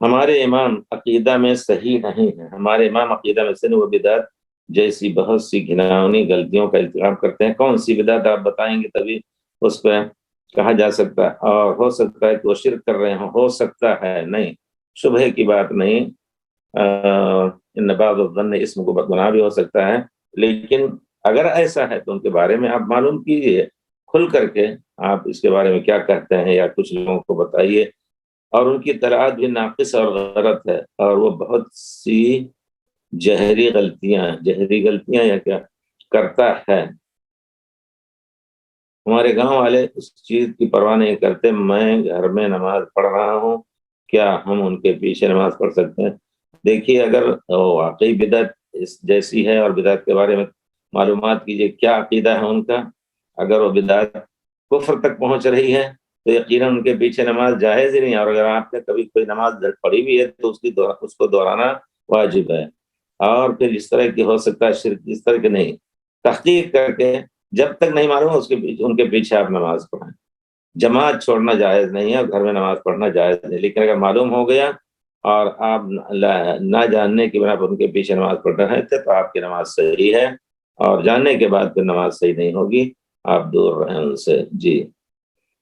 ہمارے امام عقیدہ میں صحیح نہیں ہے، ہمارے امام عقیدہ میں صحیح، وہ بدعت جیسی بہت سی گھناؤنی غلطیوں کا ارتکاب کرتے ہیں۔ کون سی بدعت آپ بتائیں گے تبھی اس پہ کہا جا سکتا ہے۔ اور ہو سکتا ہے کہ وہ شرک کر رہے ہوں، ہو سکتا ہے، نہیں، شبہ کی بات نہیں۔ ان بعض الظن اسم کو گناہ بھی ہو سکتا ہے، لیکن اگر ایسا ہے تو ان کے بارے میں آپ معلوم کیجیے کھل کر کے، آپ اس کے بارے میں کیا کہتے ہیں یا کچھ لوگوں کو بتائیے۔ اور ان کی اطلاعات بھی ناقص اور غلط ہے، اور وہ بہت سی جہری غلطیاں یا کیا کرتا ہے۔ ہمارے گاؤں والے اس چیز کی پرواہ نہیں کرتے۔ میں گھر میں نماز پڑھ رہا ہوں، کیا ہم ان کے پیچھے نماز پڑھ سکتے ہیں؟ دیکھیے، اگر واقعی بدعت اس جیسی ہے اور بدعت کے بارے میں معلومات کیجیے کیا عقیدہ ہے ان کا۔ اگر وہ بدعت کفر تک پہنچ رہی ہے تو یقیناً ان کے پیچھے نماز جائز ہی نہیں، اور اگر آپ نے کبھی کوئی نماز پڑھی بھی ہے تو اس کو دہرانا واجب ہے۔ اور پھر اس طرح کی ہو سکتا ہے شرک، اس طرح کے نہیں، تحقیق کر کے جب تک نہیں معلوم ان کے پیچھے آپ نماز پڑھیں۔ جماعت چھوڑنا جائز نہیں ہے اور گھر میں نماز پڑھنا جائز نہیں، لیکن اگر معلوم ہو گیا اور آپ نہ جاننے کی بنا پر ان کے پیچھے نماز پڑھ رہے تھے تو آپ کی نماز صحیح ہے، اور جاننے کے بعد پھر نماز صحیح نہیں ہوگی، آپ دور رہیں ان سے۔ جی،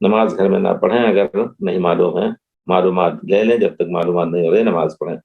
نماز گھر میں نہ پڑھیں، اگر نہیں معلوم ہے معلومات لے لیں، جب تک معلومات نہیں ہو رہی نماز پڑھیں۔